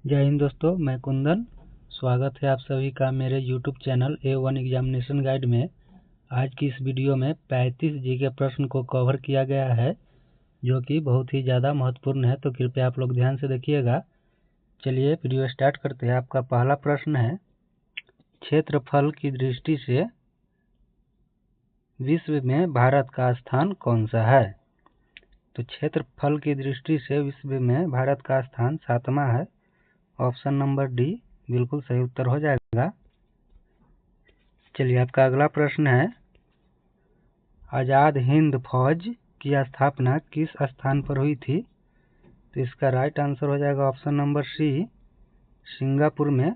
जय हिंद दोस्तों, मैं कुंदन। स्वागत है आप सभी का मेरे YouTube channel A1 examination guide में। आज की इस वीडियो में 35 जीके प्रश्न को कवर किया गया है, जो कि बहुत ही ज़्यादा महत्वपूर्ण है, तो कृपया आप लोग ध्यान से देखिएगा। चलिए वीडियो स्टार्ट करते हैं। आपका पहला प्रश्न है, क्षेत्रफल की दृष्टि से विश्व में भारत का स्थान कौन सा है? तो क्षेत्रफल की दृष्टि से विश्व में भारत का स्थान 7वां है। ऑप्शन नंबर डी बिल्कुल सही उत्तर हो जाएगा। चलिए आपका अगला प्रश्न है, आज़ाद हिंद फौज की स्थापना किस स्थान पर हुई थी? तो इसका राइट आंसर हो जाएगा ऑप्शन नंबर सी, सिंगापुर में।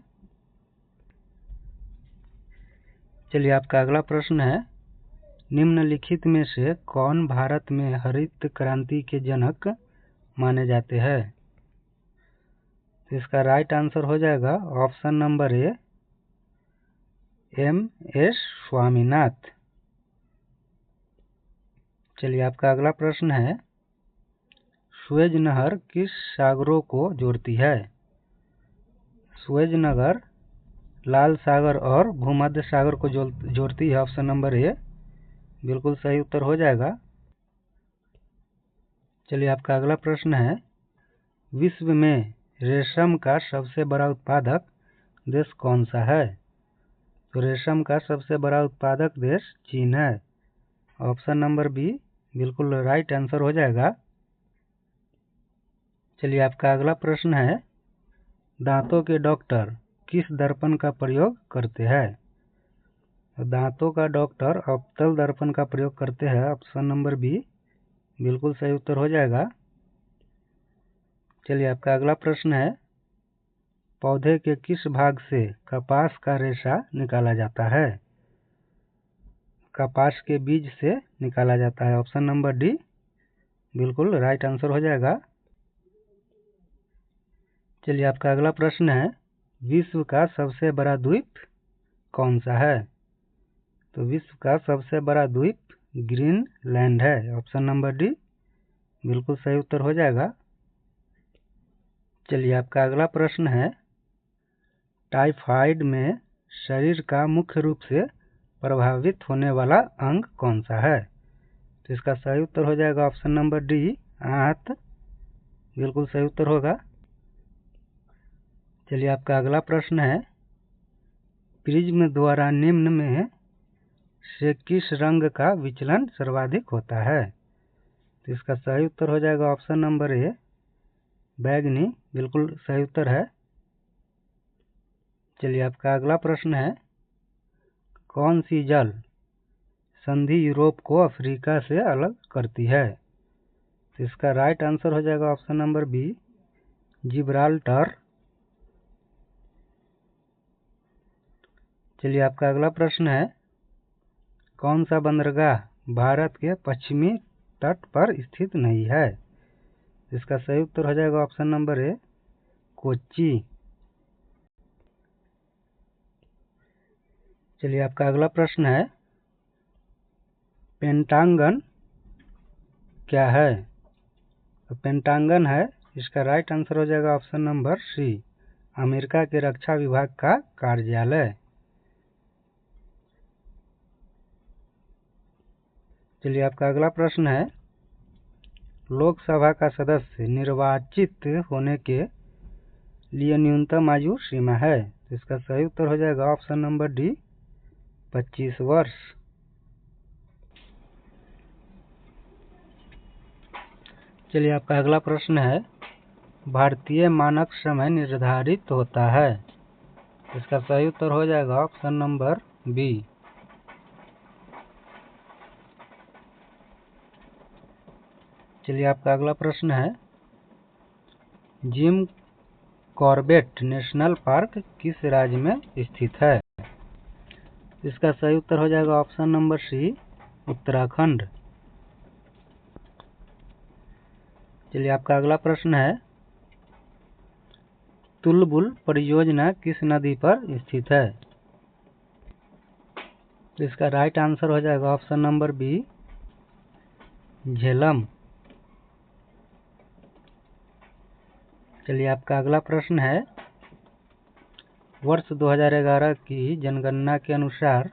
चलिए आपका अगला प्रश्न है, निम्नलिखित में से कौन भारत में हरित क्रांति के जनक माने जाते हैं? तो इसका राइट आंसर हो जाएगा option number A, M.S. Swaminath. चलिए आपका अगला प्रश्न है, सुएज नहर किस सागरों को जोड़ती है? सुएज नहर लाल सागर और भूमध्य सागर को जोड़ती है। ऑप्शन नंबर ए बिल्कुल सही उत्तर हो जाएगा। चलिए आपका अगला प्रश्न है, विश्व में रेशम का सबसे बड़ा उत्पादक देश कौन सा है? तो रेशम का सबसे बड़ा उत्पादक देश चीन है। ऑप्शन नंबर बी बिल्कुल राइट आंसर हो जाएगा। चलिए आपका अगला प्रश्न है, दांतों के डॉक्टर किस दर्पण का प्रयोग करते हैं? दांतों का डॉक्टर अवतल दर्पण का प्रयोग करते हैं। ऑप्शन नंबर बी बिल्कुल सही उत्तर हो जाएगा। चलिए आपका अगला प्रश्न है, पौधे के किस भाग से कपास का रेशा निकाला जाता है? कपास के बीज से निकाला जाता है। ऑप्शन नंबर डी बिल्कुल राइट आंसर हो जाएगा। चलिए आपका अगला प्रश्न है, विश्व का सबसे बड़ा द्वीप कौन सा है? तो विश्व का सबसे बड़ा द्वीप ग्रीनलैंड है। ऑप्शन नंबर डी बिल्कुल सही उत्तर हो जाएगा। चलिए आपका अगला प्रश्न है, टाइफाइड में शरीर का मुख्य रूप से प्रभावित होने वाला अंग कौन सा है? तो इसका सही उत्तर हो जाएगा ऑप्शन नंबर डी, आंत। बिल्कुल सही उत्तर होगा। चलिए आपका अगला प्रश्न है, प्रिज्म द्वारा निम्न में से किस रंग का विचलन सर्वाधिक होता है? तो इसका सही उत्तर हो जाएगा ऑप्शन नंबर ए, बैगनी। बिल्कुल सही उत्तर है। चलिए आपका अगला प्रश्न है, कौन सी जल संधि यूरोप को अफ्रीका से अलग करती है? तो इसका राइट आंसर हो जाएगा ऑप्शन नंबर बी, जिब्राल्टर। चलिए आपका अगला प्रश्न है, कौन सा बंदरगाह भारत के पश्चिमी तट पर स्थित नहीं है? इसका सही उत्तर हो जाएगा ऑप्शन नंबर ए, कोच्चि। चलिए आपका अगला प्रश्न है, पेंटागन क्या है? तो पेंटागन है, इसका राइट आंसर हो जाएगा ऑप्शन नंबर सी, अमेरिका के रक्षा विभाग का कार्यालय। चलिए आपका अगला प्रश्न है, लोकसभा का सदस्य निर्वाचित होने के लिए न्यूनतम आयु सीमा है? तो इसका सही उत्तर हो जाएगा ऑप्शन नंबर डी, 25 वर्ष। चलिए आपका अगला प्रश्न है, भारतीय मानक समय निर्धारित होता है? इसका सही उत्तर हो जाएगा ऑप्शन नंबर बी। चलिए आपका अगला प्रश्न है, जिम कॉर्बेट नेशनल पार्क किस राज्य में स्थित है? इसका सही उत्तर हो जाएगा ऑप्शन नंबर सी, उत्तराखंड। चलिए आपका अगला प्रश्न है, तुलबुल परियोजना किस नदी पर स्थित है? इसका राइट आंसर हो जाएगा ऑप्शन नंबर बी, झेलम। चलिए आपका अगला प्रश्न है, वर्ष 2011 की जनगणना के अनुसार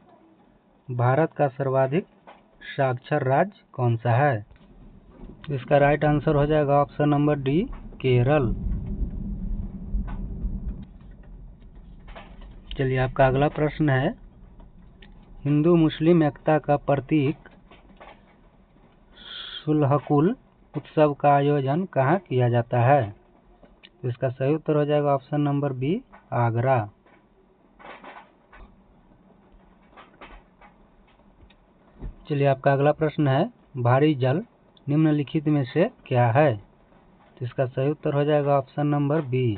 भारत का सर्वाधिक साक्षर राज्य कौन सा है? इसका राइट आंसर हो जाएगा ऑप्शन नंबर डी, केरल। चलिए आपका अगला प्रश्न है, हिंदू मुस्लिम एकता का प्रतीक सुलहकुल उत्सव का आयोजन कहाँ किया जाता है? इसका सही उत्तर हो जाएगा ऑप्शन नंबर बी, आगरा। चलिए आपका अगला प्रश्न है, भारी जल निम्नलिखित में से क्या है? इसका सही उत्तर हो जाएगा option number B,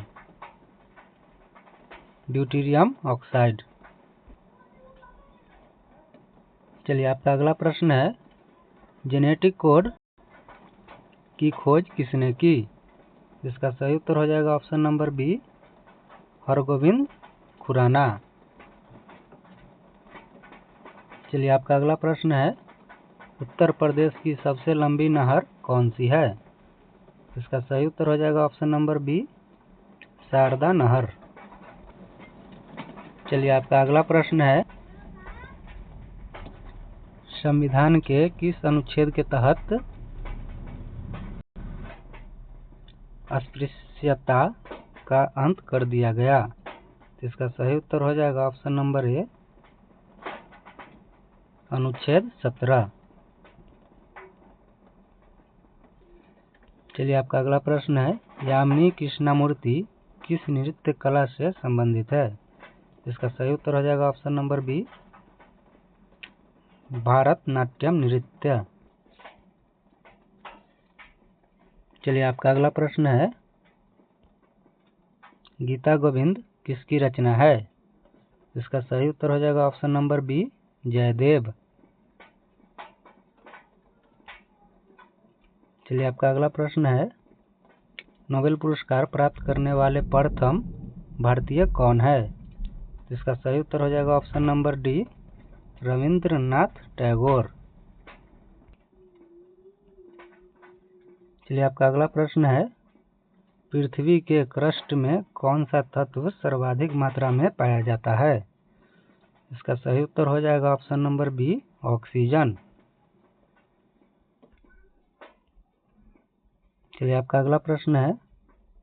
deuterium oxide. चलिए आपका अगला प्रश्न है, जेनेटिक कोड की खोज किसने की? इसका सही उत्तर हो जाएगा option number B, Hargobind Khorana. चलिए आपका अगला प्रश्न है, उत्तर प्रदेश की सबसे लंबी नहर कौन सी है? इसका सही उत्तर हो जाएगा ऑप्शन नंबर बी, शारदा नहर। चलिए आपका अगला प्रश्न है, संविधान के किस अनुच्छेद के तहत अस्पृश्यता का अंत कर दिया गया? इसका सही उत्तर हो जाएगा ऑप्शन नंबर ए, अनुच्छेद 17। चलिए आपका अगला प्रश्न है, यामिनी कृष्णमूर्ति किस नृत्य कला से संबंधित है? इसका सही उत्तर हो जाएगा ऑप्शन नंबर बी, भारतनाट्यम नृत्य। चलिए आपका अगला प्रश्न है, गीता गोविंद किसकी रचना है? इसका सही उत्तर हो जाएगा ऑप्शन नंबर बी, जयदेव। चलिए आपका अगला प्रश्न है, नोबेल पुरस्कार प्राप्त करने वाले प्रथम भारतीय कौन है? इसका सही उत्तर हो जाएगा option number D, Rabindranath Tagore. चलिए आपका अगला प्रश्न है, पृथ्वी के क्रस्ट में कौन सा तत्व सर्वाधिक मात्रा में पाया जाता है? इसका सही उत्तर हो जाएगा ऑप्शन नंबर बी, ऑक्सीजन। चलिए आपका अगला प्रश्न है,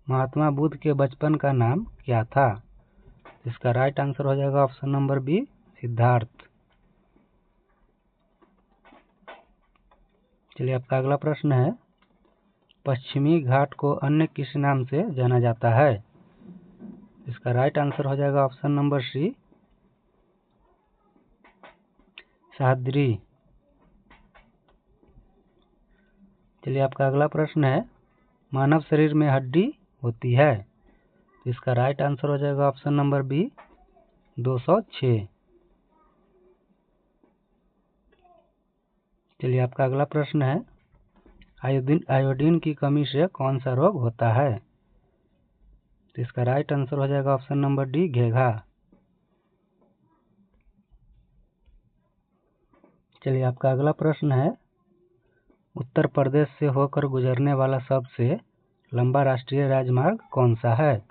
महात्मा बुद्ध के बचपन का नाम क्या था? इसका राइट आंसर हो जाएगा ऑप्शन नंबर बी, सिद्धार्थ। चलिए आपका अगला प्रश्न है, पश्चिमी घाट को अन्य किस नाम से जाना जाता है? इसका राइट आंसर हो जाएगा ऑप्शन नंबर सी, सह्याद्री। चलिए आपका अगला प्रश्न है, मानव शरीर में हड्डी होती है? इसका राइट आंसर हो जाएगा ऑप्शन नंबर बी, 206। चलिए आपका अगला प्रश्न है, आयोडीन की कमी से कौन सा रोग होता है? इसका राइट आंसर हो जाएगा ऑप्शन नंबर डी, घेघा। चलिए आपका अगला प्रश्न है, उत्तर प्रदेश से होकर गुजरने वाला सबसे लंबा राष्ट्रीय राजमार्ग कौन सा है?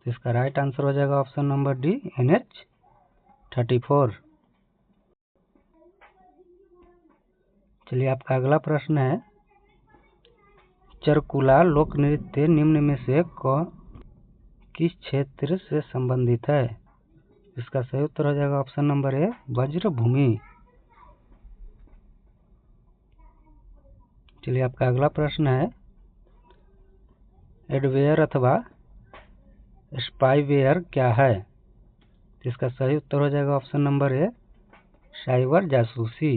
इसका राइट आंसर हो जाएगा ऑप्शन नंबर डी, NH 34। चलिए आपका अगला प्रश्न है, चरकुला लोक नृत्य निम्न में से किस क्षेत्र से संबंधित है? इसका सही उत्तर हो जाएगा ऑप्शन नंबर ए, ब्रजभूमि। चलिए आपका अगला प्रश्न है, एडवेयर अथवा स्पाईवेयर क्या है? इसका सही उत्तर हो जाएगा ऑप्शन नंबर ए, साइबर जासूसी।